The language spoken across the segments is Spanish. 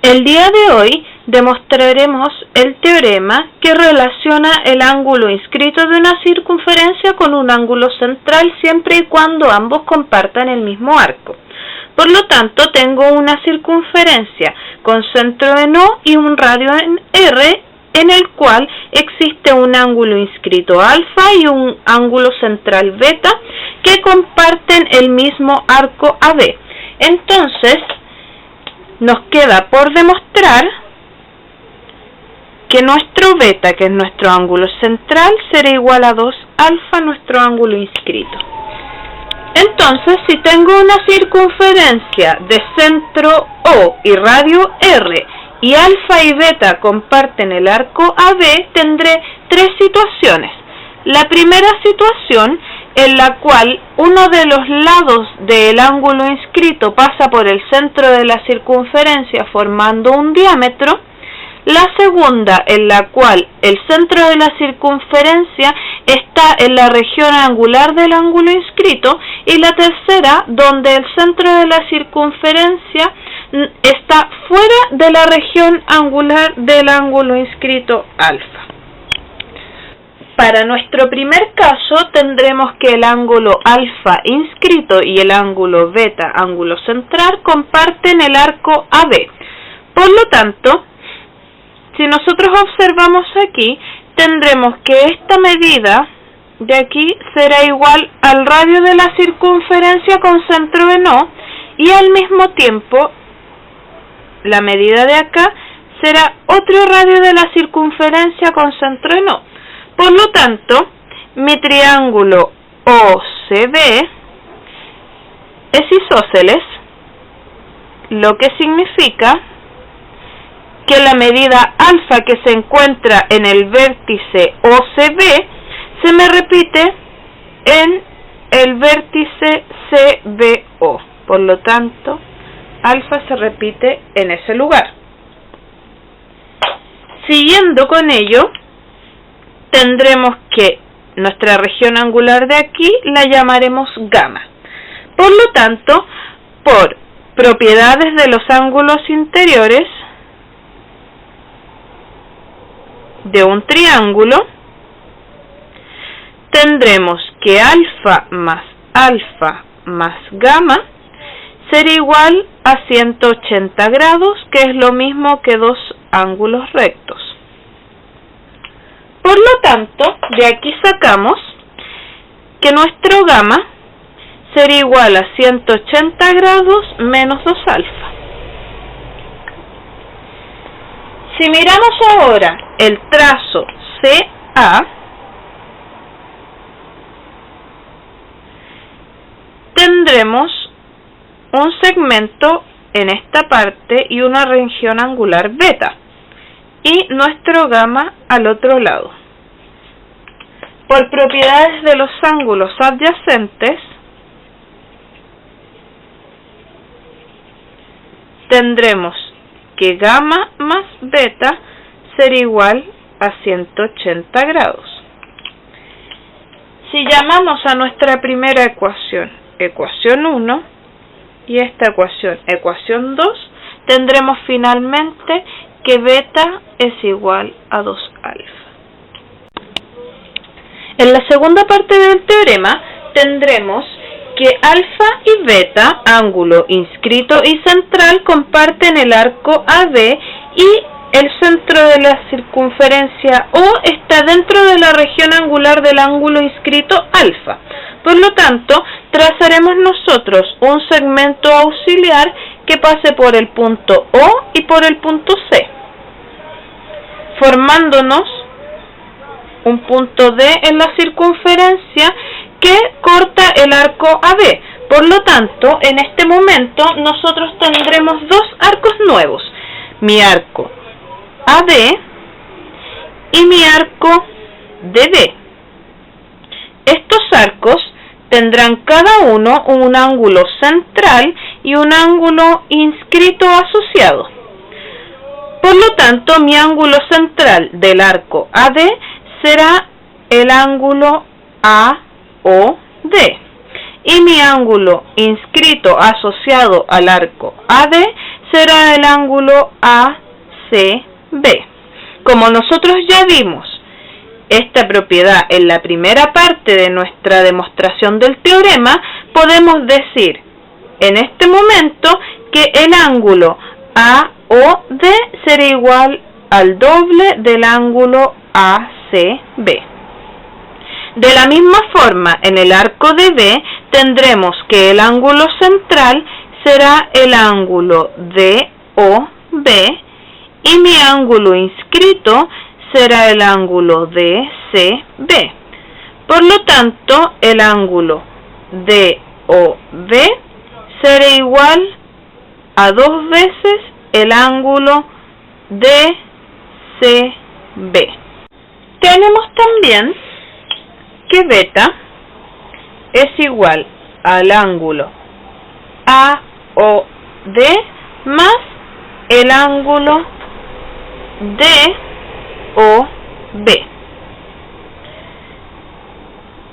El día de hoy demostraremos el teorema que relaciona el ángulo inscrito de una circunferencia con un ángulo central siempre y cuando ambos compartan el mismo arco. Por lo tanto, tengo una circunferencia con centro en O y un radio en R, en el cual existe un ángulo inscrito alfa y un ángulo central beta que comparten el mismo arco AB. Entonces, nos queda por demostrar que nuestro beta, que es nuestro ángulo central, será igual a 2 alfa, nuestro ángulo inscrito. Entonces, si tengo una circunferencia de centro O y radio R, y alfa y beta comparten el arco AB, tendré tres situaciones. La primera situación, en la cual uno de los lados del ángulo inscrito pasa por el centro de la circunferencia formando un diámetro. La segunda, en la cual el centro de la circunferencia está en la región angular del ángulo inscrito. Y la tercera, donde el centro de la circunferencia está fuera de la región angular del ángulo inscrito alfa. Para nuestro primer caso tendremos que el ángulo alfa inscrito y el ángulo beta, ángulo central, comparten el arco AB. Por lo tanto, si nosotros observamos aquí, tendremos que esta medida de aquí será igual al radio de la circunferencia con centro en O, y al mismo tiempo la medida de acá será otro radio de la circunferencia con centro en O. Por lo tanto, mi triángulo OCB es isósceles, lo que significa que la medida alfa que se encuentra en el vértice OCB se me repite en el vértice CBO. Por lo tanto, alfa se repite en ese lugar. Siguiendo con ello, tendremos que nuestra región angular de aquí la llamaremos gamma. Por lo tanto, por propiedades de los ángulos interiores de un triángulo, tendremos que alfa más gamma será igual a 180 grados, que es lo mismo que dos ángulos rectos. Por lo tanto, de aquí sacamos que nuestro gamma será igual a 180 grados menos 2 alfa. Si miramos ahora el trazo CA, tendremos un segmento en esta parte y una región angular beta, y nuestro gamma al otro lado. Por propiedades de los ángulos adyacentes, tendremos que gamma más beta será igual a 180 grados. Si llamamos a nuestra primera ecuación, ecuación 1, y esta ecuación, ecuación 2, tendremos finalmente que beta es igual a 2 alfa. En la segunda parte del teorema tendremos que alfa y beta, ángulo inscrito y central, comparten el arco AB y el centro de la circunferencia O está dentro de la región angular del ángulo inscrito alfa. Por lo tanto, trazaremos nosotros un segmento auxiliar que pase por el punto O y por el punto C, formándonos un punto D en la circunferencia que corta el arco AB. Por lo tanto, en este momento nosotros tendremos dos arcos nuevos, mi arco AD y mi arco DB. Estos arcos tendrán cada uno un ángulo central y un ángulo inscrito asociado. Por lo tanto, mi ángulo central del arco AD será el ángulo AOD y mi ángulo inscrito asociado al arco AD será el ángulo ACB. Como nosotros ya vimos esta propiedad en la primera parte de nuestra demostración del teorema, podemos decir en este momento que el ángulo AOD será igual al doble del ángulo ACB. De la misma forma, en el arco de B tendremos que el ángulo central será el ángulo DOB y mi ángulo inscrito será el ángulo DCB. Por lo tanto, el ángulo DOB será igual a 2 veces el ángulo DCB. Tenemos también que beta es igual al ángulo AOD más el ángulo DOB.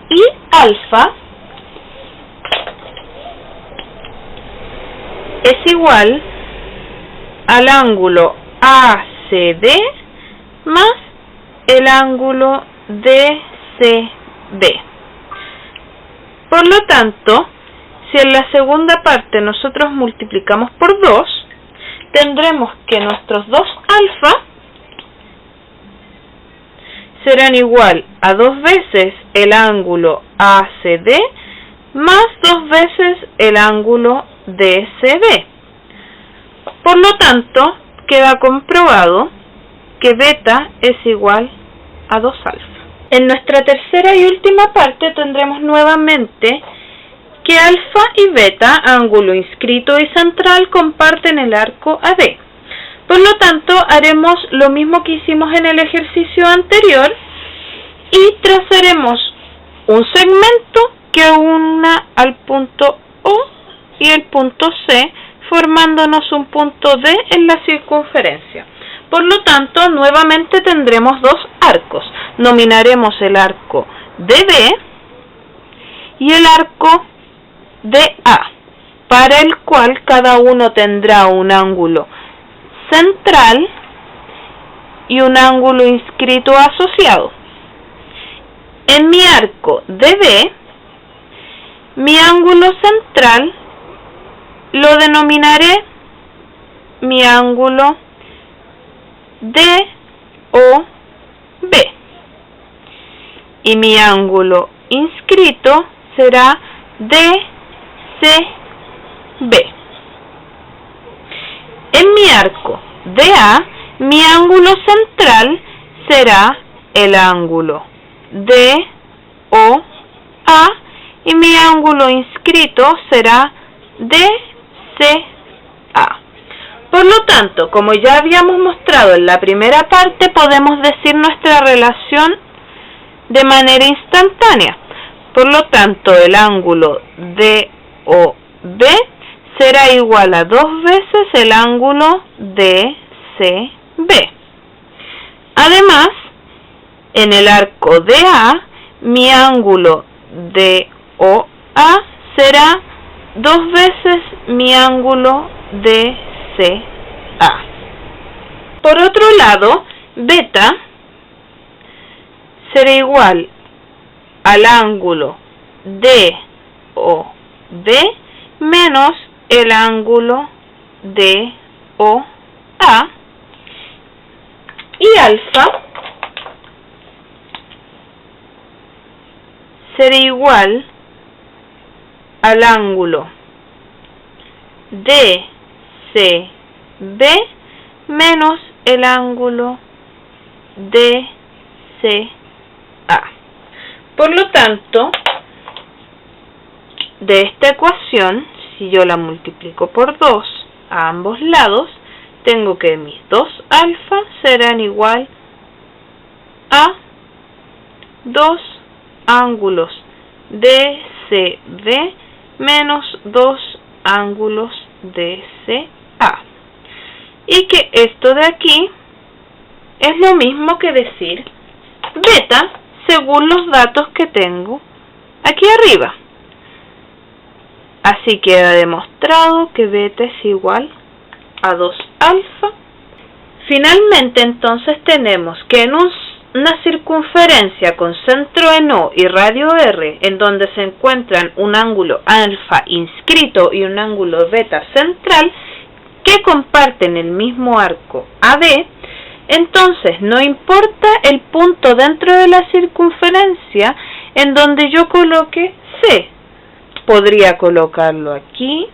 Y alfa es igual al ángulo ACD más el ángulo DCB. Por lo tanto, si en la segunda parte nosotros multiplicamos por 2, tendremos que nuestros 2 alfa serán igual a 2 veces el ángulo ACD más 2 veces el ángulo DCB. Por lo tanto, queda comprobado que beta es igual a 2 alfa. En nuestra tercera y última parte tendremos nuevamente que alfa y beta, ángulo inscrito y central, comparten el arco AD. Por lo tanto, haremos lo mismo que hicimos en el ejercicio anterior y trazaremos un segmento que una al punto O y el punto C, formándonos un punto D en la circunferencia. Por lo tanto, nuevamente tendremos 2 arcos. Nominaremos el arco DB y el arco DA, para el cual cada uno tendrá un ángulo central y un ángulo inscrito asociado. En mi arco DB, mi ángulo central lo denominaré mi ángulo DOB y mi ángulo inscrito será DCB. En mi arco DA, mi ángulo central será el ángulo DOA y mi ángulo inscrito será DCA. Por lo tanto, como ya habíamos mostrado en la primera parte, podemos decir nuestra relación de manera instantánea. Por lo tanto, el ángulo DOB será igual a 2 veces el ángulo DCB. Además, en el arco DA, mi ángulo DOA será 2 veces mi ángulo DCA. Por otro lado, beta será igual al ángulo DOB menos el ángulo DOA, y alfa será igual al ángulo DCB menos el ángulo DCA. Por lo tanto, de esta ecuación, si yo la multiplico por 2 a ambos lados, tengo que mis 2 alfa serán igual a 2 ángulos DCB menos 2 ángulos DCA. Y que esto de aquí es lo mismo que decir beta según los datos que tengo aquí arriba. Así queda demostrado que beta es igual a 2 alfa. Finalmente, entonces, tenemos que en una circunferencia con centro en O y radio R, en donde se encuentran un ángulo alfa inscrito y un ángulo beta central, que comparten el mismo arco AB, entonces no importa el punto dentro de la circunferencia en donde yo coloque C. Podría colocarlo aquí,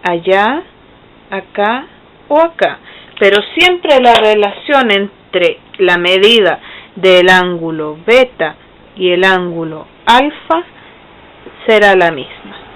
allá, acá o acá, pero siempre la relación entre la medida del ángulo beta y el ángulo alfa será la misma.